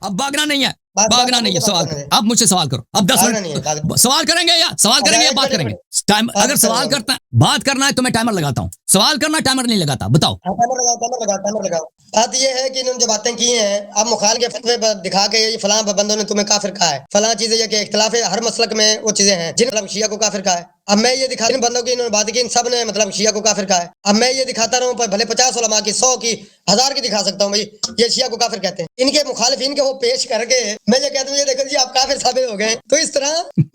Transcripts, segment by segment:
اب بھاگنا نہیں ہے، بات بھاگنا نہیں ہے، سوال کرو، اب مجھ سے سوال کرو، اب 10 بھاگنا نہیں ہے، منٹ سوال کریں گے یا سوال کریں گے یا بات کریں گے؟ ٹائم اگر سوال کرتا ہے بات کرنا ہے تو میں ٹائمر لگاتا ہوں، سوال کرنا ٹائمر نہیں لگاتا، بتاؤ۔ ٹائمر لگاؤ۔ بات یہ ہے کہ انہوں نے جو باتیں کی ہیں اب مخالف کے فتوے پر دکھا کے یہ فلاں بندوں نے تمہیں کافر کہا ہے، فلاں چیزیں یہ کہ اختلاف ہے ہر مسلک میں وہ چیزیں ہیں جن مطلب شیعہ کو کافر کہا ہے۔ اب میں یہ دکھا ان بندوں کی انہوں نے بات کی ان سب نے مطلب شیعہ کو کافر کہا ہے، اب میں یہ دکھاتا رہوں پر بھلے 50 علماء کی 100 کی 1000 کی دکھا سکتا ہوں بھائی یہ شیعہ کو کافر کہتے ہیں، ان کے مخالفین کے وہ پیش کر کے میں یہ کہتا ہوں یہ دیکھو جی آپ کافر ثابت ہو گئے۔ تو اس طرح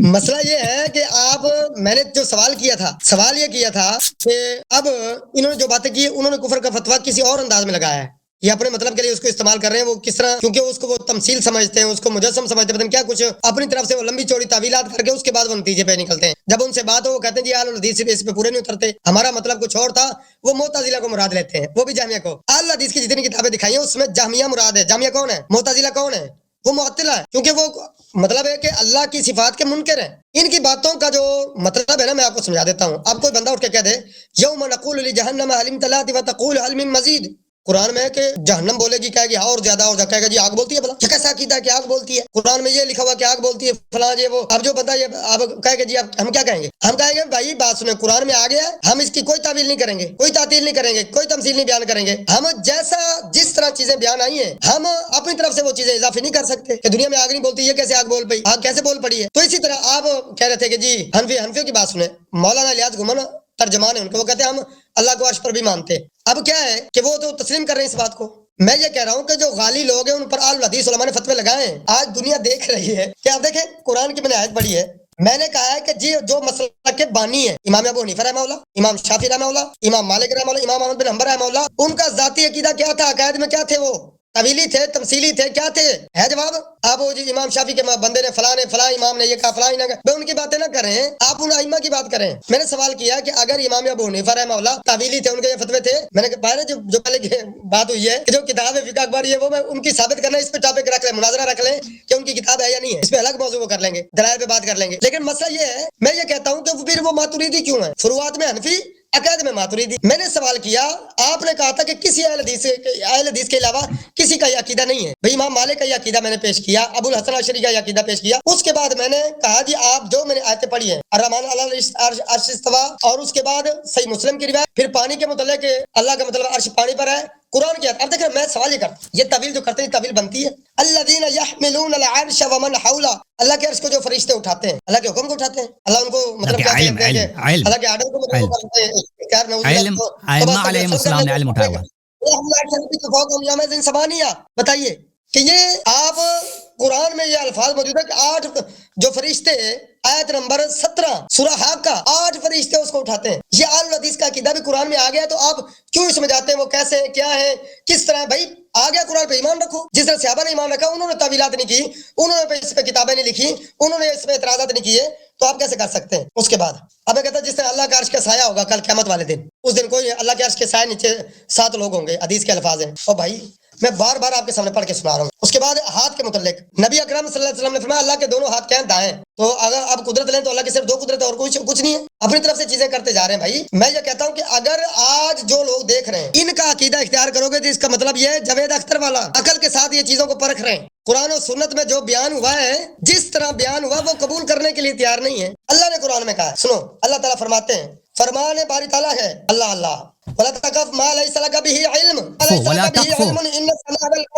مسئلہ یہ ہے کہ آپ میں نے جو سوال کیا تھا، سوال یہ کیا تھا کہ اب انہوں نے جو باتیں کی انہوں نے کفر کا فتویٰ کسی اور انداز میں لگایا ہے، یہ اپنے مطلب کے لیے اس کو استعمال کر رہے ہیں، وہ کس طرح کیونکہ اس کو وہ تمثیل سمجھتے ہیں، اس کو مجسم سمجھتے ہیں، پتہ نہیں کیا کچھ اپنی طرف سے وہ لمبی چوڑی تعویلات کر کے اس کے بعد وہ نتیجے پہ نکلتے ہیں۔ جب ان سے بات ہو وہ کہتے ہیں جی اہل الحدیث اس پہ پورے نہیں اترتے، ہمارا مطلب کچھ اور تھا، وہ معتزلہ کو مراد لیتے ہیں، وہ بھی جہمیہ کو۔ اہل حدیث کی جتنی کتابیں دکھائی ہیں اس میں جہمیہ مراد ہے۔ جہمیہ کون ہے؟ معتزلہ کون ہے؟ وہ معطلہ ہے، کیونکہ وہ مطلب ہے کہ اللہ کی صفات کے منکر ہیں۔ ان کی باتوں کا جو مطلب ہے نا میں آپ کو سمجھا دیتا ہوں۔ اب کوئی بندہ اٹھ کے کہہ دے یوم نقول لجہنم هل امتلأت وتقول هل من مزید، قرآن میں ہے کہ جہنم بولے گی کہے گی ہاں اور زیادہ اور کہے گا جی آگ بولتی ہے، بلا یہ کیسا عقیدہ ہے کہ آگ بولتی ہے؟ قرآن میں یہ لکھا ہوا کہ آگ بولتی ہے فلاں یہ وہ۔ اب جو بندہ یہ اب کہے گا جی اب ہم کیا کہیں گے؟ ہم کہیں گے بھائی بات سنیں قرآن میں آ گیا ہے، ہم اس کی کوئی تعویل نہیں کریں گے، کوئی تعطیل نہیں کریں گے، کوئی تمثیل نہیں بیان کریں گے، ہم جیسا جس طرح چیزیں بیان آئی ہیں ہم اپنی طرف سے وہ چیزیں اضافی نہیں کر سکتے کہ دنیا میں آگ نہیں بولتی، یہ کیسے آگ بول پئی، آگ کیسے بول پڑی ہے؟ تو اسی طرح آپ کہہ رہے تھے کہ جی حنفیوں کی بات سنیں، مولانا الیاس گھمن ترجمان ہے ان کو، وہ کہتے ہیں ہم اللہ کو عرش پر بھی مانتے۔ اب کیا ہے کہ وہ تو تسلیم کر رہے ہیں اس بات کو۔ میں یہ کہہ رہا ہوں کہ جو غالی لوگ ہیں ان پر اہل حدیث علماء نے فتوے لگائے ہیں، آج دنیا دیکھ رہی ہے کہ آپ دیکھیں قرآن کی میں نے آیت پڑھی ہے، میں نے کہا ہے کہ جی جو مسلک کے بانی ہیں امام ابو حنیفہ رحمہ اللہ، امام شافعی رحمہ اللہ، امام مالک رحمہ اللہ، امام احمد بن حنبل رحمہ اللہ، ان کا ذاتی عقیدہ کیا تھا؟ عقائد میں کیا تھے؟ وہ طویلی تھے، تمثیلی تھے، کیا تھے؟ ہے جواب؟ آپ وہ جی امام شافعی کے بندے نے فلاں امام نے یہ کہا فلاں نہ کہا، ان کی باتیں نہ کریں، آپ ان ائمہ کی بات کریں۔ میں نے سوال کیا کہ اگر امام ابو حنیفہ رحمہ اللہ طویلی تھے، ان کے یہ فتوے تھے، میں نے کہا جو پہلے بات ہوئی ہے کہ جو کتاب ہے فقہ اکبر یہ وہ میں ان کی ثابت کرنا، اس پہ ٹاپک رکھ لیں، مناظرہ رکھ لیں کہ ان کی کتاب ہے یا نہیں ہے، اس پہ الگ موضوع کر لیں گے، دلائل پہ بات کر لیں گے۔ لیکن مسئلہ یہ ہے میں یہ کہتا ہوں کہ پھر وہ ماتریدی کیوں ہے؟ فروعات میں حنفی، عقائد میں ماتریدی۔ میں نے سوال کیا، آپ نے کہا تھا کہ کسی اہل حدیث کے علاوہ کسی کا یہ عقیدہ نہیں ہے، بھئی امام مالک کا یہ عقیدہ میں نے پیش کیا، ابو الحسن اشعری کا یہ عقیدہ پیش کیا۔ اس کے بعد میں نے کہا جی آپ جو میں نے آیتیں پڑھی ہیں الرحمن علی العرش استویٰ، اور اس کے بعد صحیح مسلم کی روایت، پھر پانی کے متعلق اللہ کا مطلب عرش پانی پر ہے، قرآن کی آیت۔ اب دیکھیں میں سوال یہ کرتا ہوں، یہ طویل جو کرتے ہیں طویل بنتی ہے، الذین یحملون العرش ومن حولہ، اللہ کے عرش کو جو فرشتے اٹھاتے ہیں، اللہ کے حکم کو اٹھاتے ہیں، اللہ ان کو مطلب کیا کہتے ہیں کہ اللہ کے آرڈر کو مطلب کرتے ہیں، علم علیہ السلام نے علم اٹھایا ہوا ہے۔ بتائیے کہ یہ آپ قرآن میں یہ الفاظ موجود ہے کہ 8 جو فرشتے آیت نمبر 17 سورہ حاقہ 8 فرشتے اس کو اٹھاتے ہیں۔ یہ اہل حدیث کا عقیدہ بھی قرآن میں آ گیا، تو آپ کیوں اس میں جاتے ہیں وہ کیسے ہیں، کیا ہے، کس طرح ہے؟ بھائی آ گیا قرآن پہ ایمان رکھو، جس طرح صحابہ نے ایمان رکھا، انہوں نے تعویلات نہیں کی، انہوں نے اس پہ کتابیں نہیں لکھی، انہوں نے اس پہ اعتراضات نہیں کیے، تو آپ کیسے کر سکتے ہیں؟ اس کے بعد اب میں کہتا ہوں جس طرح اللہ کا عرش کا سایہ ہوگا کل قیامت والے دن، اس دن کوئی اللہ کے عرش کے سایہ نیچے 7 لوگ ہوں گے، حدیث کے الفاظ ہیں۔ اور بھائی میں بار بار آپ کے سامنے پڑھ کے سنا رہا ہوں۔ اس کے بعد ہاتھ کے متعلق نبی اکرم صلی اللہ علیہ وسلم نے فرمایا اللہ کے دونوں ہاتھ کیا ہیں؟ دائیں۔ تو اگر آپ قدرت لیں تو اللہ کی صرف 2 قدرت ہے اور کچھ نہیں ہے، اپنی طرف سے چیزیں کرتے جا رہے ہیں۔ بھائی میں یہ کہتا ہوں کہ اگر آج جو لوگ دیکھ رہے ہیں ان کا عقیدہ اختیار کرو گے تو اس کا مطلب یہ ہے جاوید اختر والا عقل کے ساتھ یہ چیزوں کو پرکھ رہے ہیں، قرآن و سنت میں جو بیان ہوا ہے جس طرح بیان ہوا وہ قبول کرنے کے لیے تیار نہیں ہے۔ اللہ نے قرآن میں کہا ہے، سنو اللہ تعالیٰ فرماتے ہیں، فرمان باری تعالیٰ ہے اللہ ولا تقف ما ليس لك به علم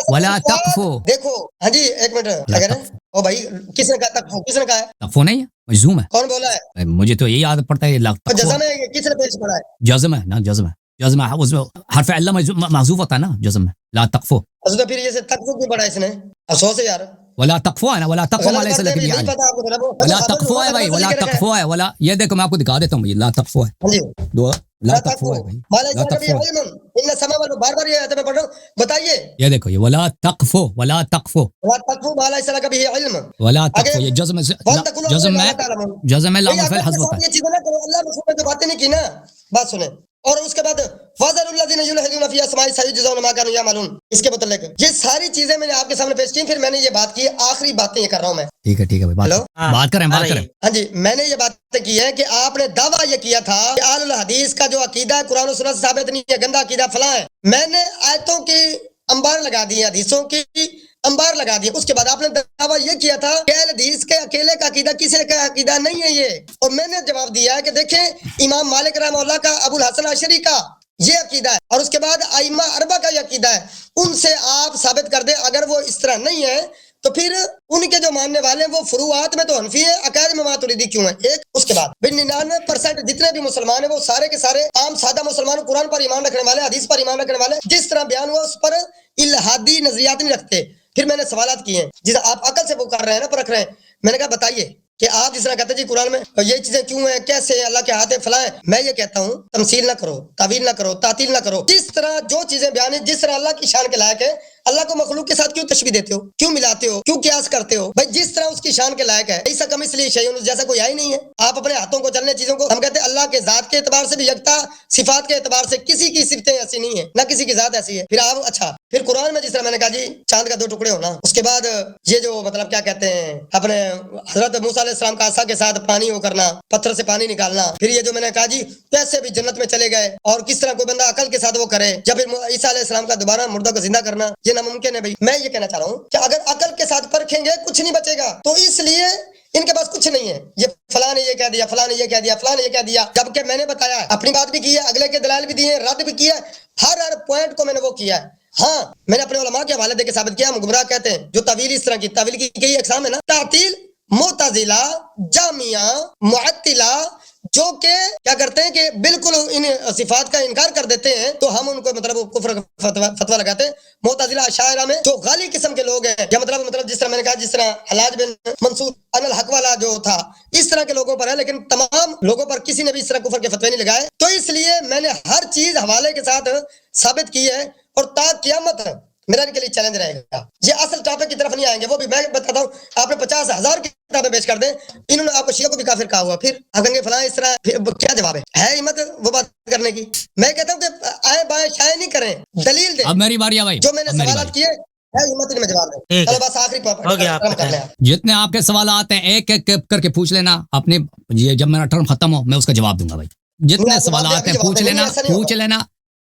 ولا تقفو۔ دیکھو ہاں جی ایک منٹ کیا کہہ رہے ہیں؟ او بھائی کس نے کہا تقفو؟ کس نے کہا ہے؟ تقفو نہیں ہے، مجزوم ہے۔ کون بولا ہے؟ مجھے تو یہی عادت پڑتا ہے جزم ہے، کس نے پیش پڑا ہے؟ جزم ہے نا، جزم ہے، اس میں حرف علہ محذوف ہوتا ہے نا، جزم ہے لا تقفو۔ تو پھر یہ تقفو کیوں پڑھا اس نے؟ افسوس ہے یار، ولا تقفو ہے نا، ولا تقفو ما ليس لك به علم، ولا تقفو ہے بھائی، ولا تقفو ہے، ولا یہ دیکھو میں آپ کو دکھا دیتا ہوں، یہ لا تقفو ہے، لا تقفو ہے بھائی، لا تقفو ان سما بار بار یہ آیت میں پڑھ رہا ہوں، بتائیے یہ دیکھو یہ ولا تقفو، ولا تقفو، ولا تقفو ما ليس لك به علم، ولا تقفو یہ جزم ہے، جزم ہے لام الفعل حذف ہوتا ہے۔ یہ چیزیں نہ کرو، اللہ رسول نے جو باتیں نہیں کی نا، بات سنیں۔ اور اس کے بعد فَذَرُوا الَّذِينَ يُلْحِدُونَ فِي أَسْمَائِهِ سَيُجْزَوْنَ مَا كَانُوا يَعْمَلُونَ، اس کے متعلق یہ ساری چیزیں میں نے آپ کے سامنے پیش کی، پھر میں نے یہ بات کی، آخری باتیں یہ کر رہا ہوں میں۔ ٹھیک ہے بھائی، بات کریں ہاں جی میں نے یہ باتیں کی ہے کہ آپ نے دعویٰ یہ کیا تھا کہ اہل الحدیث کا جو عقیدہ ہے قرآن و سنت سے ثابت نہیں ہے، گندا عقیدہ فلاں ہے۔ میں نے آیتوں کی انبار لگا دی ہیں، حدیثوں کی انبار لگا دیا. اس کے بعد آپ نے دعویٰ یہ کیا تھا کہ اہل حدیث کے اکیلے کا عقیدہ کسی کا عقیدہ نہیں ہے یہ. اور میں نے جواب دیا ہے کہ دیکھیں امام مالک رحمہ اللہ کا، ابو الحسن اشعری کا یہ عقیدہ ہے، اور اس کے بعد ائمہ اربعہ کا یہ عقیدہ ہے. ان سے آپ ثابت کر دیں اگر وہ اس طرح نہیں ہے تو پھر ان کے جو ماننے والے ہیں وہ فروعات میں تو حنفی ہیں، عقائد میں ماتریدی کیوں ہیں؟ ایک. اس کے بعد 99% جتنے بھی مسلمان ہیں وہ سارے کے سارے عام سادہ مسلمان، قرآن پر ایمان رکھنے والے، حدیث پر ایمان رکھنے والے، جس طرح بیان ہوا اس پر الہادی نظریات نہیں رکھتے. پھر میں نے سوالات کیے ہیں جس آپ عقل سے وہ کر رہے ہیں نا، پر رکھ رہے ہیں. میں نے کہا بتائیے کہ آپ جس طرح کہتے ہیں جی قرآن میں یہ چیزیں کیوں ہیں، کیسے ہیں، اللہ کے ہاتھ فلاں ہیں. میں یہ کہتا ہوں تمثیل نہ کرو، تعویل نہ کرو، تعطیل نہ کرو. جس طرح جو چیزیں بیان ہیں، جس طرح اللہ کی شان کے لائق ہے، اللہ کو مخلوق کے ساتھ کیوں تشبیہ دیتے ہو، کیوں ملاتے ہو، کیوں قیاس کرتے ہو؟ بھائی جس طرح اس کی شان کے لائق ہے، ایسا کم اس لیے شیء جیسا کوئی آئی نہیں ہے. آپ اپنے ہاتھوں کو چلنے چیزوں کو، ہم کہتے ہیں اللہ کے ذات کے اعتبار سے بھی یکتا، صفات کے اعتبار سے کسی کی صفتیں ایسی نہیں ہیں، نہ کسی کی ذات ایسی ہے. پھر آپ اچھا پھر قرآن میں جس طرح میں نے کہا جی چاند کا 2 ٹکڑے ہونا، اس کے بعد یہ جو مطلب کیا کہتے ہیں اپنے حضرت موسیٰ علیہ السلام کا عصا کے ساتھ پانی وہ کرنا، پتھر سے پانی نکالنا. پھر یہ جو میں نے کہا جی کیسے بھی جنت میں چلے گئے، اور کس طرح کوئی بندہ عقل کے ساتھ وہ کرے، جب عیسیٰ علیہ السلام کا دوبارہ مردہ کو زندہ کرنا یہ ناممکن ہے. بھائی میں یہ کہنا چاہ رہا ہوں کہ اگر عقل کے ساتھ پرکھیں گے کچھ نہیں بچے گا. تو اس لیے ان کے پاس کچھ نہیں ہے. یہ فلاں نے یہ کہہ دیا، فلاں نے یہ کہہ دیا، فلاں نے یہ کہہ دیا، جبکہ میں نے بتایا ہے، اپنی بات بھی کی ہے، اگلے کے دلائل بھی دیے ہیں، رد بھی کیا ہے، ہر پوائنٹ کو میں نے وہ کیا ہے. ہاں میں نے اپنے علماء کے حوالے دے کے ثابت کیا ہم گمراہ کہتے ہیں جو تعویل اس طرح کی تعویل کی کئی اقسام ہے نا، تعطیل، معتزلہ، جامعہ، معطلہ، جو کہ کیا کرتے ہیں کہ بالکل ان صفات کا انکار کر دیتے ہیں تو ہم ان کو مطلب کفر فتویٰ لگاتے ہیں. معتزلہ اشاعرہ میں جو غالی قسم کے لوگ ہیں، یا مطلب جس طرح میں نے کہا، جس طرح حلاج بن منصور ان الحق والا جو تھا، اس طرح کے لوگوں پر ہے، لیکن تمام لوگوں پر کسی نے بھی اس طرح کفر کے فتوے نہیں لگائے. تو اس لیے میں نے ہر چیز حوالے کے ساتھ ثابت کی ہے، اور تا قیامت میرا ان کے لیے چیلنج رہے گا. یہ اصل ٹاپک کی طرف نہیں آئیں گے، وہ بھی میں بتاتا ہوں. آپ نے 50,000 کتابیں پیش کر دیں، انہوں نے آپ کو شیعہ کو بھی کافر کہا ہوا، پھر آپ کہیں گے فلاں اس طرح. کیا جواب ہے ہمت وہ بات کرنے کی؟ میں کہتا ہوں کہ آئے بائیں شائع نہیں کریں، دلیل دیں. اب میری باری ہے بھائی، جو میں نے سوالات کیے میں جواب دیں. چلو بس آخری کر لیں. جتنے آپ کے سوالات ہیں ایک ایک کر کے پوچھ لینا اپنے، یہ جب میرا ٹرم ختم ہو میں اس کا جواب دوں گا. بھائی جتنے سوالات ہیں پوچھ لینا.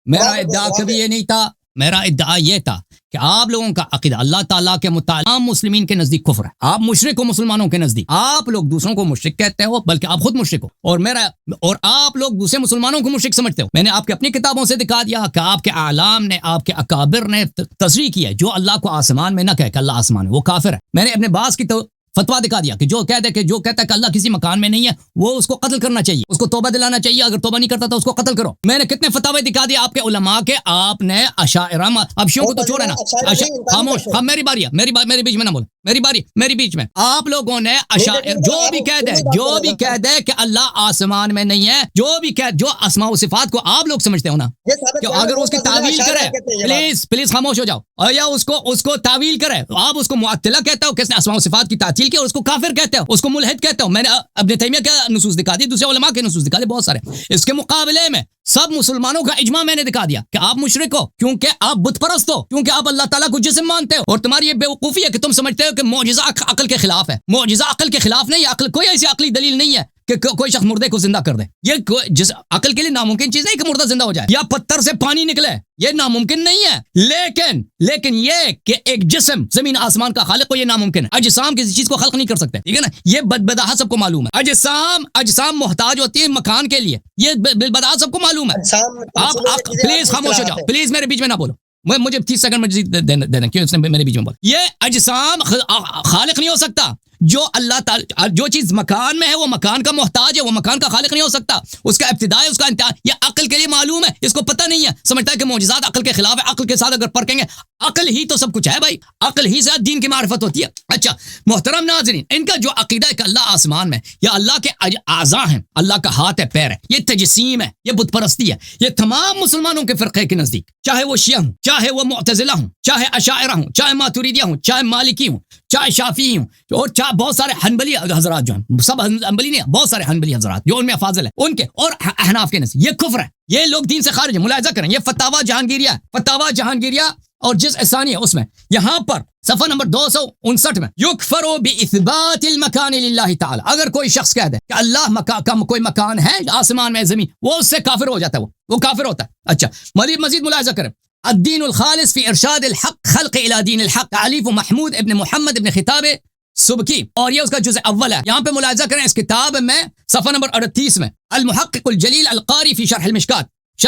میرا ادعا کبھی یہ نہیں تھا، میرا ادعا یہ تھا کہ آپ لوگوں کا عقیدہ اللہ تعالیٰ کے متعلق عام مسلمین کے نزدیک کفر ہے. آپ مشرک ہو مسلمانوں کے نزدیک، آپ لوگ دوسروں کو مشرک کہتے ہو، بلکہ آپ خود مشرک ہو، اور آپ لوگ دوسرے مسلمانوں کو مشرک سمجھتے ہو. میں نے آپ کے اپنی کتابوں سے دکھا دیا کہ آپ کے اعلام نے، آپ کے اکابر نے تصریح کی ہے، جو اللہ کو آسمان میں نہ کہے کہ اللہ آسمان میں، وہ کافر ہے. میں نے اپنے باز کی تو فتوا دکھا دیا کہ جو کہتا ہے کہ اللہ کسی مکان میں نہیں ہے، وہ اس کو قتل کرنا چاہیے، اس کو توبہ دلانا چاہیے، اگر توبہ نہیں کرتا تو اس کو قتل کرو. میں نے کتنے فتاوے دکھا دیا آپ کے علماء کے. آپ نے اشاعرہ، اب شیعوں کو تو چھوڑے نا، خاموش. ہاں میری باری ہے، میری بیچ میں نہ بول، میری بیچ میں. آپ لوگوں نے جو بھی کہہ دے کہ اللہ آسمان میں نہیں ہے، جو اسماء و صفات کو آپ لوگ سمجھتے ہو نا، کہ اگر اس کی تعویل کرے، پلیز خاموش ہو جاؤ، یا اس کو تعویل کرے، آپ اس کو معطلہ کہتے ہو، کس نے اسماء و صفات کی تعطیل کی، اور اس کو کافر کہتے ہو، اس کو ملحد کہتے ہو. میں نے ابن تیمیہ کے نصوص دکھا دی، دوسرے علماء کے نصوص دکھا دی بہت سارے. اس کے مقابلے میں سب مسلمانوں کا اجماع میں نے دکھا دیا کہ آپ مشرک ہو، کیونکہ آپ بت پرست ہو، کیونکہ آپ اللہ تعالیٰ کو جسم مانتے ہو. اور تمہاری یہ بیوقوفی ہے کہ تم سمجھتے ہو کہ معجزہ عقل کے خلاف ہے. معجزہ عقل کے خلاف نہیں ہے. کوئی ایسی عقلی دلیل نہیں ہے کہ کوئی شخص مردے کو زندہ کر دے. یہ جس عقل کے لیے ناممکن چیز نہیں کہ مردہ زندہ ہو جائے یا پتھر سے پانی نکلے، یہ ناممکن نہیں ہے. لیکن یہ کہ ایک جسم زمین آسمان کا خالق ہو، یہ ناممکن ہے. اجسام کسی چیز کو خلق نہیں کر سکتے، ٹھیک ہے نا. یہ بداحت سب کو معلوم ہے. اجسام محتاج ہوتی ہے مکان کے لیے، یہ بالبداحت سب کو معلوم ہے. آپ پلیز خاموش ہو جاؤ، پلیز میرے بیچ میں نہ بولو. مجھے 30 سیکنڈ مزید دینا، کیوں اس نے میرے بیچ میں بولا. یہ اجسام خالق نہیں ہو سکتا. جو اللہ تعالی، جو چیز مکان میں ہے وہ مکان کا محتاج ہے، وہ مکان کا خالق نہیں ہو سکتا. اس کا ابتدا ہے، اس کا انتہا. یہ عقل کے لیے معلوم ہے، اس کو پتہ نہیں ہے. سمجھتا ہے کہ معجزات عقل کے خلاف ہے. عقل کے ساتھ اگر پرکھیں گے، عقل ہی تو سب کچھ ہے بھائی، عقل ہی سے دین کی معرفت ہوتی ہے. اچھا محترم ناظرین، ان کا جو عقیدہ ہے کہ اللہ آسمان میں، یا اللہ کے اعضاء ہیں، اللہ کا ہاتھ ہے، پیر ہے، یہ تجسیم ہے، یہ بت پرستی ہے. یہ تمام مسلمانوں کے فرقے کے نزدیک، چاہے وہ شیعہ ہوں، چاہے وہ معتزلہ ہوں، چاہے اشاعرہ ہوں، چاہے ماتریدیہ ہوں، چاہے مالکی ہوں، چاہے شافعی ہوں، اور چاہے بہت سارے حنبلی حضرات جو ہیں، سب حنبلی نہیں، بہت سارے حنبلی حضرات جو ان میں افاضل ہیں، ان کے اور احناف کے نزدیک یہ کفر ہے. یہ لوگ دین سے خارج ہیں. ملاحظہ کریں، یہ فتاوی جہانگیریہ اور جز ثانی ہے، اس میں یہاں پر صفحہ نمبر 259 میں، یکفر باثبات المکان للہ تعالی. اگر کوئی شخص کہہ دے کہ اللہ کا کوئی مکان ہے آسمان میں، زمین، وہ اس سے کافر ہو جاتا ہے، وہ کافر ہوتا ہے. اچھا مزید ملاحظہ کریں، الدین الخالص فی ارشاد الحق خلق الى دین الحق تعلیف محمود ابن محمد ابن خطاب سبکی، اور یہ اس کا جزء اول ہے. یہاں پہ ملاحظہ کریں اس کتاب میں صفحہ نمبر 38 میں المحقق الجلیل القاری فی شرح المشکات.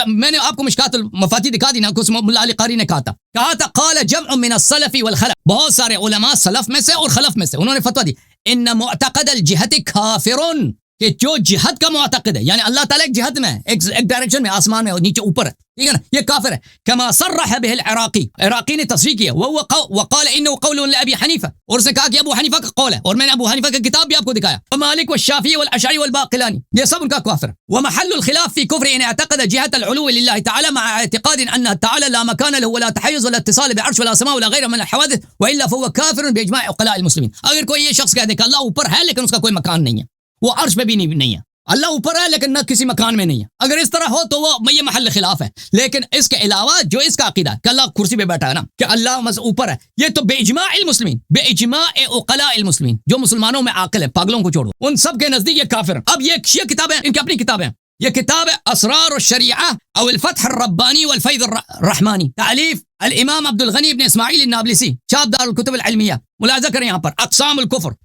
میں نے آپ کو مشکات المفاتیح دکھا دی نا، کچھ ملا علی قاری نے کہا تھا قال جمع من السلف والخلف، بہت سارے علماء سلف میں سے اور خلف میں سے انہوں نے فتویٰ دی ان معتقد الجہت کافرون، کہ جو جہت کا معتقد ہے یعنی اللہ تعالیٰ ایک جہت میں ہے، ایک ڈائریکشن میں، آسمان میں اور نیچے اوپر ہے، ٹھیک ہے نا، یہ کافر ہے. کما صرح به العراقی، عراقی نے تصریح کیا، وقال انه قول لابی حنیفہ، اور اس نے کہا کہ ابو حنیفہ کا قول ہے، اور میں نے ابو حنیفہ کی کتاب بھی آپ کو دکھایا، ومالک والشافعی والاشعری والباقلانی، یہ سب ان کا کافر ہے. ومحل الخلاف في كفر ان اعتقد جهة العلو لله تعالى مع اعتقاد ان تعالى لا مكان له ولا تحيز ولا اتصال بعرش ولا سماء ولا غيره من الحوادث والا فهو كافر باجماع عقلاء المسلمين. اگر کوئی یہ شخص کہہ دے کہ اللہ اوپر ہے لیکن اس کا کوئی مکان نہیں ہے، وہ عرش پہ بھی نہیں ہے، اللہ اوپر ہے لیکن نہ کسی مکان میں نہیں ہے، اگر اس طرح ہو تو وہ یہ محل خلاف ہے. لیکن اس کے علاوہ جو اس کا عقیدہ ہے کہ اللہ کرسی پہ بیٹھا ہے نا، کہ اللہ اوپر ہے، یہ تو بے اجماع المسلمین، بے اجماع عقلاء المسلمین، جو مسلمانوں میں عاقل ہے، پاگلوں کو چھوڑ دو، ان سب کے نزدیک یہ کافر. اب یہ شیعہ کتابیں، ان کی اپنی کتابیں، یہ کتاب ہے اسرار الشریعہ او الفتح الربانی والفیض الرحمانی، تالیف الامام عبد الغنی ابن اسماعیل النابلسی، چاپ دار الکتب العلمیہ. ملاحظہ کریں یہاں پر اقسام الکفر،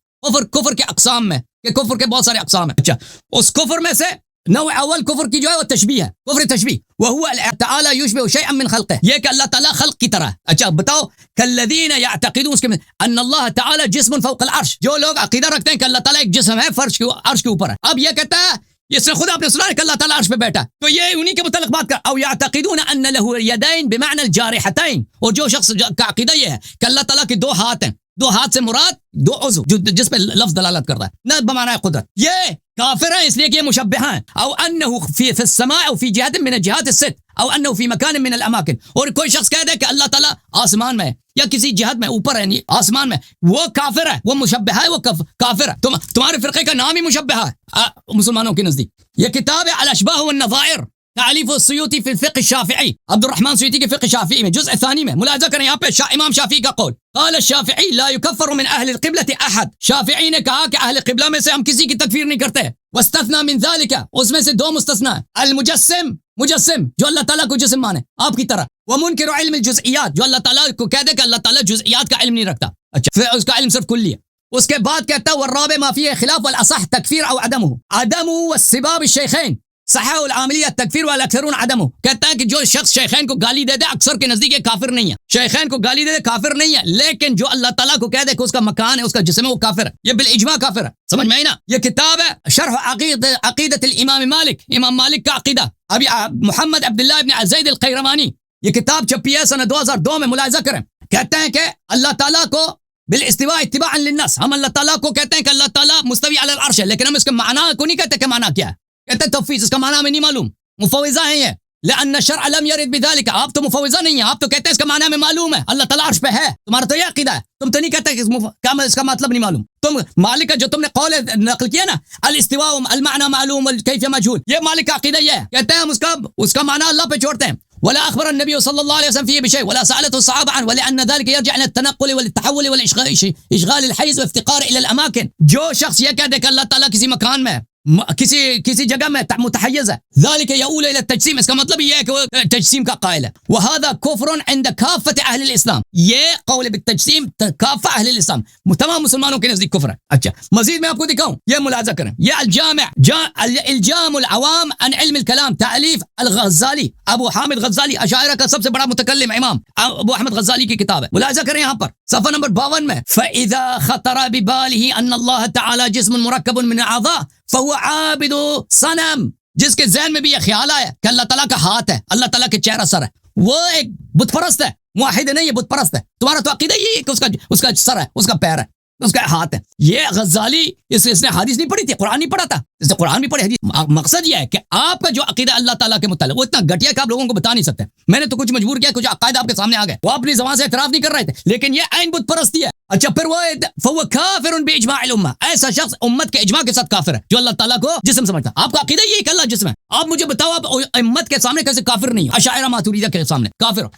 کفر کے اقسام میں، کہ کفر کے بہت سارے اقسام ہیں. اچھا، اس کفر میں سے نوع اول کفر کی جو ہے وہ تشبیہ ہے، کفر تشبیہ، وهو تعالی یشبہ شیئا من خلقه، یہ کہ اللہ تعالیٰ خلق کی طرح. اچھا بتاؤ، کالذین یعتقدون اس کے میں ان اللہ تعالی جسم فوق العرش، جو لوگ عقیدہ رکھتے ہیں کہ اللہ تعالیٰ ایک جسم ہے فرش کے عرش کے اوپر ہے. اب یہ کہتا ہے، اس نے خود اپنے سنا ہے کہ اللہ تعالیٰ عرش پہ بیٹھا، تو یہ انہی کے متعلق بات کر. او یعتقدون ان له یدین بمعنى الجارحتین، اور جو شخص کا عقیدہ یہ ہے کہ اللہ تعالیٰ کے دو ہاتھ ہیں، دو ہاتھ سے مراد دو عضو جس پہ لفظ دلالت کرتا ہے، نہ بمعنی قدرت، یہ کافر ہیں اس لیے کہ یہ مشبہہ ہیں. او انه في السماء او في جهه من الجهات الست او انه في مكان من الاماكن، اور کوئی شخص کہہ دے کہ اللہ تعالیٰ آسمان میں یا کسی جہت میں اوپر ہے، آسمان میں، وہ کافر ہے، وہ مشبہہ ہے، وہ کافر ہے. تمہارے فرقے کا نام ہی مشبہہ ہے مسلمانوں کے نزدیک. یہ کتاب ہے الاشباہ والنظائر، تعلیف السیوطی فی الفقہ الشافعی، عبد الرحمن سیوطی کے فقہ شافعی میں جزء ثانی میں. ملاحظہ کریں یہاں پہ امام شافعی کا قول، قال الشافعی لا يكفر من اہل القبلة احد، شافعی نے کہا کہ اہل قبلہ میں سے ہم کسی کی تکفیر نہیں کرتے. واستثنى من ذلك، اس میں سے دو مستثنی، المجسم، مجسم جو اللہ تعالیٰ کو جسم مانے آپ کی طرح، ومنکر علم الجزئیات، جو اللہ تعالیٰ کو کہہ دے کہ اللہ تعالیٰ جزئیات کا علم نہیں رکھتا، اچھا اس کا علم صرف کلی ہے. اس کے بعد کہتا ہے والرابع ما فيه خلاف والاصح تکفیر او عدمه والسباب الشیخین صحیح العاملیہ تکفیر والاکثرون عدمه، کہتا ہے کہ جو شخص شیخین کو گالی دے دے اکثر کے نزدیک یہ کافر نہیں ہے، شیخین کو گالی دے دے کافر نہیں ہے، لیکن جو اللہ تعالیٰ کو کہہ دے کہ اس کا مکان ہے، اس کا جسم ہے، وہ کافر ہے، یہ بالاجماع کافر ہے. سمجھ میں آئی نا؟ یہ کتاب ہے شرح عقیدت الامام مالک، امام مالک کا عقیدہ، ابھی محمد عبداللہ ابن زید القیروانی، یہ کتاب چھپی ہے سنہ 2002 میں. ملاحظہ کریں، کہتے ہیں کہ اللہ تعالیٰ کو بالاستواء اتباعا للناس، ہم اللہ تعالیٰ کو کہتے ہیں کہ اللہ تعالیٰ مستوی علی العرش ہے، لیکن ہم اس کے معنی کو نہیں کہتے کہ معنی کیا ہے، کہتے ہیں تفویض، اس کا معنی ہمیں نہیں معلوم، مفوضہ ہیں یہ، لأن الشرع لم يرد بذلك، آپ تو مفوضہ نہیں ہیں، آپ تو کہتے ہیں اس کا معنی ہمیں معلوم ہے، اللہ تعالیٰ عرش پہ ہے، تمہارا تو یہ عقیدہ ہے، تم تو نہیں کہتے کہ اس کا مطلب نہیں معلوم. تم مالک کا جو تم نے قول نقل کیا نا الاستواء المعنى معلوم والکیفیہ مجهول، یہ مالک کا عقیدہ یہ ہے، کہتے ہیں ہم اس کا معنی اللہ پہ چھوڑتے ہیں. ولا اخبر النبي صلى الله عليه وسلم فيه بشيء ولا سالته الصحابه عنه ولان ذلك يرجع الى التنقل والتحول والاشغال الحيز وافتقار الى الاماكن. جو شخص یہ کہہ دے کہ اللہ تعالیٰ کسی مکان میں کسی جگہ میں متحیز ہے، ذالک یؤول الی التجسیم، اس کا مطلب یہ ہے کہ وہ تجسیم کا قائل ہے. وهذا كفر عند كافة اہل الاسلام، یہ قول بالتجسیم کافہ اہل الاسلام، تمام مسلمانوں کے نزدیک کفر ہے. اچھا مزید میں آپ کو دکھاؤں، یہ ملاحظہ کریں، یہ الجام العوام عن علم الكلام، تالیف الغزالی، ابو حامد غزالی، اشاعرہ کا سب سے بڑا متکلم امام ابو احمد غزالی کی کتاب ہے. ملاحظہ کریں یہاں پر صفحہ نمبر 52 میں، فاذا خطر بباله ان اللہ تعالی جسم مرکب من اعضاء فهو عابد صنم، جس کے ذہن میں بھی یہ خیال آیا کہ اللہ تعالیٰ کا ہاتھ ہے، اللہ تعالیٰ کے چہرہ سر ہے، وہ ایک بت پرست ہے، موحد نہیں ہے، بت پرست ہے. تمہارا تو عقیدہ یہ ہے کہ اس کا سر ہے، اس کا پیر ہے، اس کا ہاتھ ہے. یہ غزالی اس نے حدیث نہیں پڑھی تھی، قرآن نہیں پڑھا تھا، اس نے قرآن بھی پڑھی حدیث. مقصد یہ ہے کہ آپ کا جو عقیدہ اللہ تعالیٰ کے متعلق وہ اتنا گھٹیا کہ آپ لوگوں کو بتا نہیں سکتے. میں نے تو کچھ مجبور کیا، کچھ عقائد آپ کے سامنے آ گئے، وہ اپنی زبان سے اعتراف نہیں کر رہے تھے، لیکن یہ عین بت پرستی ہے. اچھا پھر وہ فهو کافر باجماع الامہ، ایسا شخص امت کے اجماع کے ساتھ کافر ہے جو اللہ تعالیٰ کو جسم سمجھتا ہے. آپ کا عقیدہ یہ ہے کہ اللہ جسم ہے، آپ مجھے بتاؤ آپ امت کے سامنے کیسے کافر نہیں ہو، اشاعرہ ماتوریدہ کے سامنے کافر ہو.